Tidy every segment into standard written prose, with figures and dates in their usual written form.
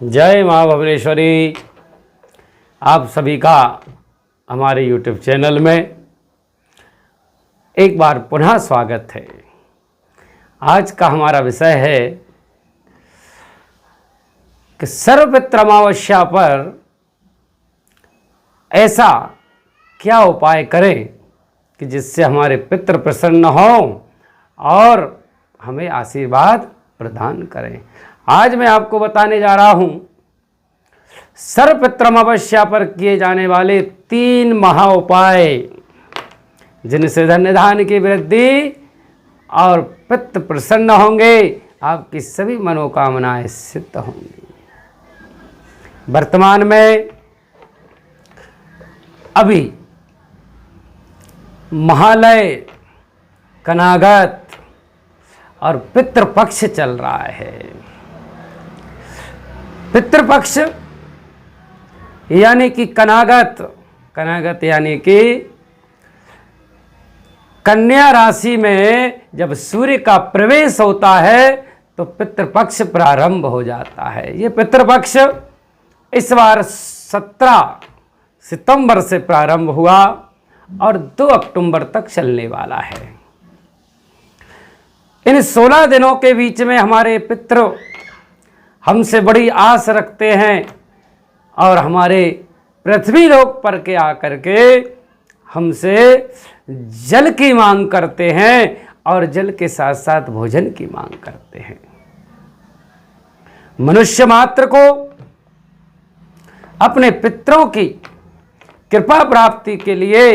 जय माँ भुवनेश्वरी। आप सभी का हमारे YouTube चैनल में एक बार पुनः स्वागत है। आज का हमारा विषय है कि सर्वपितृ अमावस्या पर ऐसा क्या उपाय करें कि जिससे हमारे पितृ प्रसन्न हों और हमें आशीर्वाद प्रदान करें। आज मैं आपको बताने जा रहा हूं सर्वपितृ अमावस्या पर किए जाने वाले 3 महा उपाय, जिनसे धन धान्य की वृद्धि और पितृ प्रसन्न होंगे, आपकी सभी मनोकामनाएं सिद्ध होंगी। वर्तमान में अभी महालय, कनागत और पितृपक्ष चल रहा है। पितृपक्ष यानी कि कनागत यानी कि कन्या राशि में जब सूर्य का प्रवेश होता है तो पितृपक्ष प्रारंभ हो जाता है। ये पितृपक्ष इस बार 17 सितंबर से प्रारंभ हुआ और 2 अक्टूबर तक चलने वाला है। इन 16 दिनों के बीच में हमारे पितृ हमसे बड़ी आस रखते हैं और हमारे पृथ्वी लोक पर के आकर के हमसे जल की मांग करते हैं और जल के साथ साथ भोजन की मांग करते हैं। मनुष्य मात्र को अपने पितरों की कृपा प्राप्ति के लिए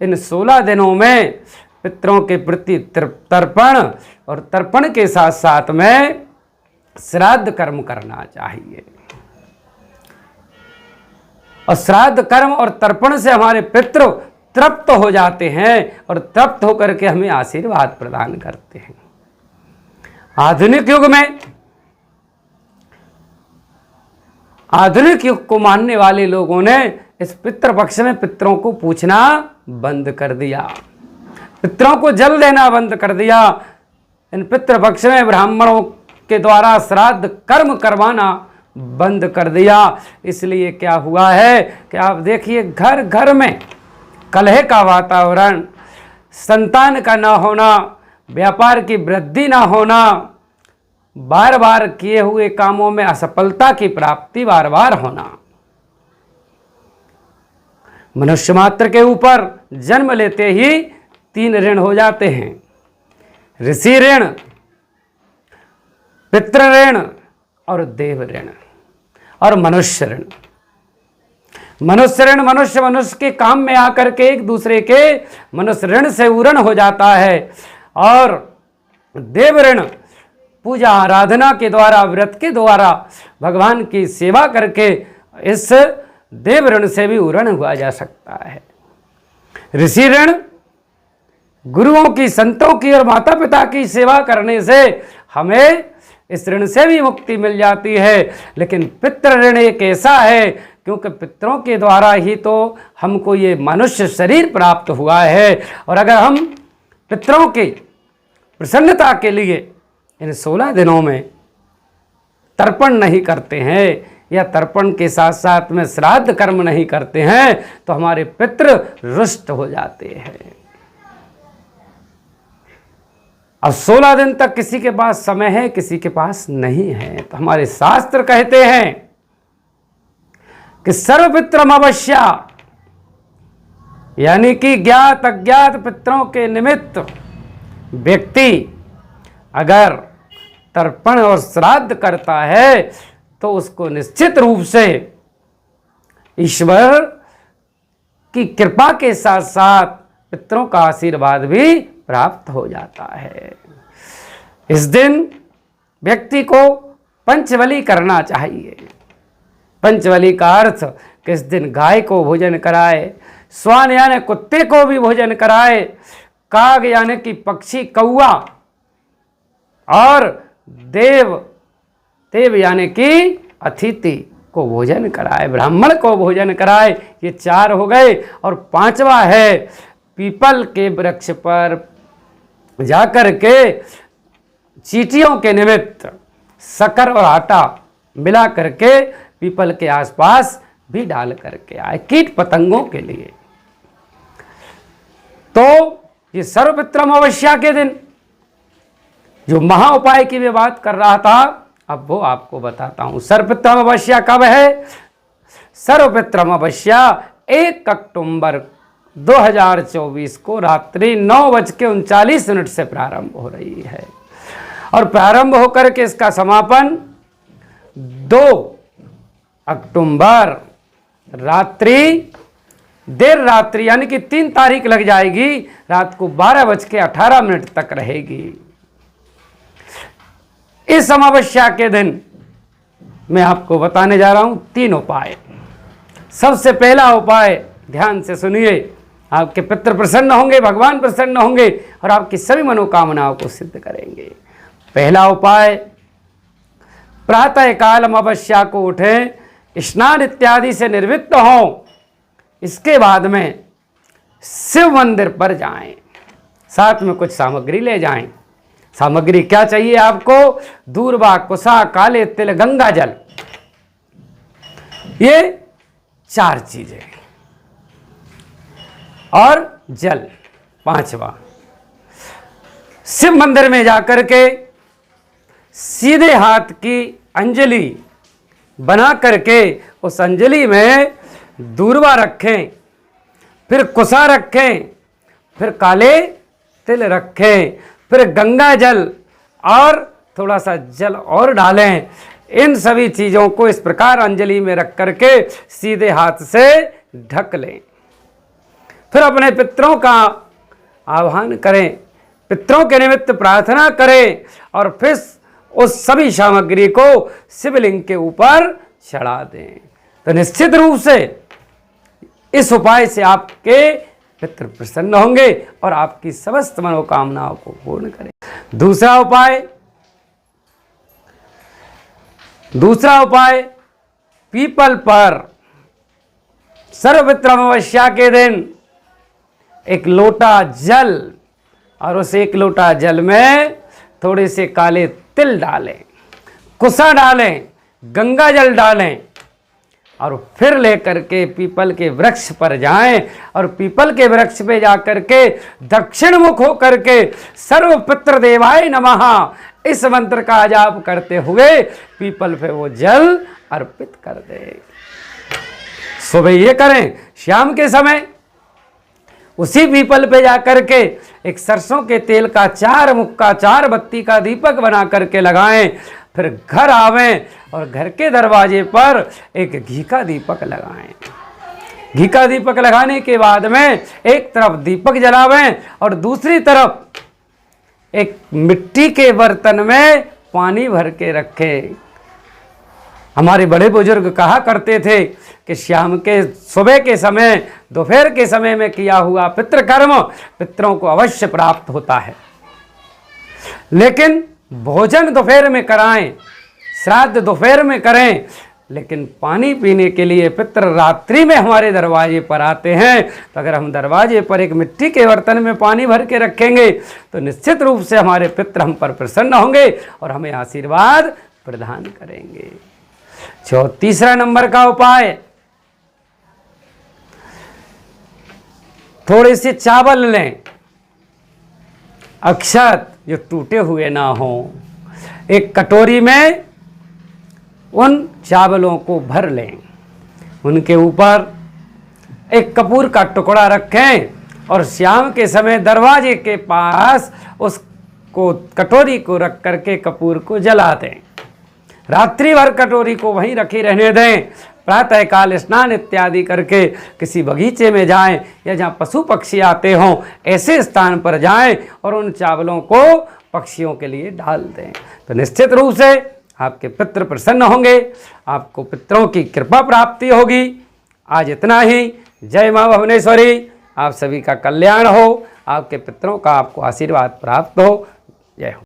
इन 16 दिनों में पितरों के प्रति तर्पण और तर्पण के साथ साथ में श्राद्ध कर्म करना चाहिए। और श्राद्ध कर्म और तर्पण से हमारे पितृ तृप्त हो जाते हैं और तृप्त होकर के हमें आशीर्वाद प्रदान करते हैं। आधुनिक युग को मानने वाले लोगों ने इस पितृपक्ष में पितरों को पूछना बंद कर दिया, पितरों को जल देना बंद कर दिया। इन पितृपक्ष में ब्राह्मणों के द्वारा श्राद्ध कर्म करवाना बंद कर दिया। इसलिए क्या हुआ है कि आप देखिए, घर घर में कलह का वातावरण, संतान का ना होना, व्यापार की वृद्धि ना होना, बार बार किए हुए कामों में असफलता की प्राप्ति बार बार होना, मनुष्य मात्र के ऊपर जन्म लेते ही 3 ऋण हो जाते हैं: ऋषि ऋण, पितृ ऋण और देव ऋण और मनुष्य ऋण। मनुष्य ऋण मनुष्य के काम में आकर के एक दूसरे के मनुष्य ऋण से उऋण हो जाता है। और देव ऋण पूजा आराधना के द्वारा, व्रत के द्वारा भगवान की सेवा करके इस देव ऋण से भी उऋण हुआ जा सकता है। ऋषि ऋण गुरुओं की, संतों की और माता पिता की सेवा करने से हमें इस ऋण से भी मुक्ति मिल जाती है। लेकिन पितृ ऋण एक ऐसा है, क्योंकि पितरों के द्वारा ही तो हमको ये मनुष्य शरीर प्राप्त हुआ है। और अगर हम पितरों की प्रसन्नता के लिए इन 16 दिनों में तर्पण नहीं करते हैं या तर्पण के साथ साथ में श्राद्ध कर्म नहीं करते हैं तो हमारे पितृ रुष्ट हो जाते हैं। अब 16 दिन तक किसी के पास समय है, किसी के पास नहीं है। तो हमारे शास्त्र कहते हैं कि सर्वपितृ अमावस्या यानी कि ज्ञात अज्ञात पितरों के निमित्त व्यक्ति अगर तर्पण और श्राद्ध करता है तो उसको निश्चित रूप से ईश्वर की कृपा के साथ साथ पितरों का आशीर्वाद भी प्राप्त हो जाता है। इस दिन व्यक्ति को पंचबली करना चाहिए। पंचबली का अर्थ कि इस दिन गाय को भोजन कराए, श्वान यानी कुत्ते को भी भोजन कराए, काग यानी कि पक्षी कौआ और देव यानी कि अतिथि को भोजन कराए, ब्राह्मण को भोजन कराए। ये 4 हो गए। और 5वां है पीपल के वृक्ष पर जाकर के चींटियों के निमित्त शक्कर और आटा मिला करके पीपल के आसपास भी डाल करके आए कीट पतंगों के लिए। तो ये सर्वपित्रम अमावस्या के दिन जो महा उपाय की मैं बात कर रहा था, अब वो आपको बताता हूं। सर्वपित्रम अमावस्या कब है? सर्वपित्रम अमावस्या 1 अक्टूबर 2024 को रात्रि 9:39 से प्रारंभ हो रही है और प्रारंभ होकर के इसका समापन 2 अक्टूबर देर रात्रि यानी कि 3 तारीख लग जाएगी, रात को 12:18 तक रहेगी। इस अमावस्या के दिन मैं आपको बताने जा रहा हूं 3 उपाय। सबसे पहला उपाय ध्यान से सुनिए, आपके पितृ प्रसन्न होंगे, भगवान प्रसन्न होंगे और आपकी सभी मनोकामनाओं को सिद्ध करेंगे। पहला उपाय, प्रातः काल अमावस्या को उठें, स्नान इत्यादि से निवृत्त हों, इसके बाद में शिव मंदिर पर जाएं, साथ में कुछ सामग्री ले जाएं। सामग्री क्या चाहिए आपको? दूर्वा, कुसा, काले तिल, गंगा जल, ये 4 चीजें और जल 5वां। शिव मंदिर में जाकर के सीधे हाथ की अंजलि बना करके उस अंजलि में दूर्वा रखें, फिर कुसा रखें, फिर काले तिल रखें, फिर गंगा जल और थोड़ा सा जल और डालें। इन सभी चीज़ों को इस प्रकार अंजलि में रख करके सीधे हाथ से ढक लें। फिर अपने पितरों का आह्वान करें, पितरों के निमित्त प्रार्थना करें और फिर उस सभी सामग्री को शिवलिंग के ऊपर चढ़ा दें। तो निश्चित रूप से इस उपाय से आपके पितृ प्रसन्न होंगे और आपकी समस्त मनोकामनाओं को पूर्ण करें। दूसरा उपाय पीपल पर सर्वपित्र अमावस्या के दिन 1 लोटा जल और उस 1 लोटा जल में थोड़े से काले तिल डालें, कुसा डालें, गंगा जल डालें और फिर लेकर के पीपल के वृक्ष पर जाएं और पीपल के वृक्ष पे जाकर के दक्षिण मुख होकर के सर्व पितृ देवाय नमः इस मंत्र का जाप करते हुए पीपल पे वो जल अर्पित कर दे। सुबह ये करें, शाम के समय उसी पीपल पे जाकर के एक सरसों के तेल का 4 मुक्का 4 बत्ती का दीपक बना करके लगाएं। फिर घर आवें और घर के दरवाजे पर एक घी का दीपक लगाएं। घी का दीपक लगाने के बाद में एक तरफ दीपक जलावें और दूसरी तरफ एक मिट्टी के बर्तन में पानी भर के रखें। हमारे बड़े बुजुर्ग कहा करते थे कि शाम के सुबह के समय, दोपहर के समय में किया हुआ पितृकर्म पितरों को अवश्य प्राप्त होता है, लेकिन भोजन दोपहर में कराएं, श्राद्ध दोपहर में करें, लेकिन पानी पीने के लिए पितृ रात्रि में हमारे दरवाजे पर आते हैं। तो अगर हम दरवाजे पर एक मिट्टी के बर्तन में पानी भर के रखेंगे तो निश्चित रूप से हमारे पितृ हम पर प्रसन्न होंगे और हमें आशीर्वाद प्रदान करेंगे। तीसरा नंबर का उपाय, थोड़े से चावल लें, अक्षत जो टूटे हुए ना हो, एक कटोरी में उन चावलों को भर लें, उनके ऊपर एक कपूर का टुकड़ा रखें और शाम के समय दरवाजे के पास उसको कटोरी को रख करके कपूर को जला दें। रात्रि भर कटोरी को वहीं रखी रहने दें। प्रातः काल स्नान इत्यादि करके किसी बगीचे में जाएं या जहाँ पशु पक्षी आते हों ऐसे स्थान पर जाएं और उन चावलों को पक्षियों के लिए डाल दें। तो निश्चित रूप से आपके पितृ प्रसन्न होंगे, आपको पितरों की कृपा प्राप्ति होगी। आज इतना ही। जय माँ भुवनेश्वरी। आप सभी का कल्याण हो, आपके पितरों का आपको आशीर्वाद प्राप्त हो। जय हो।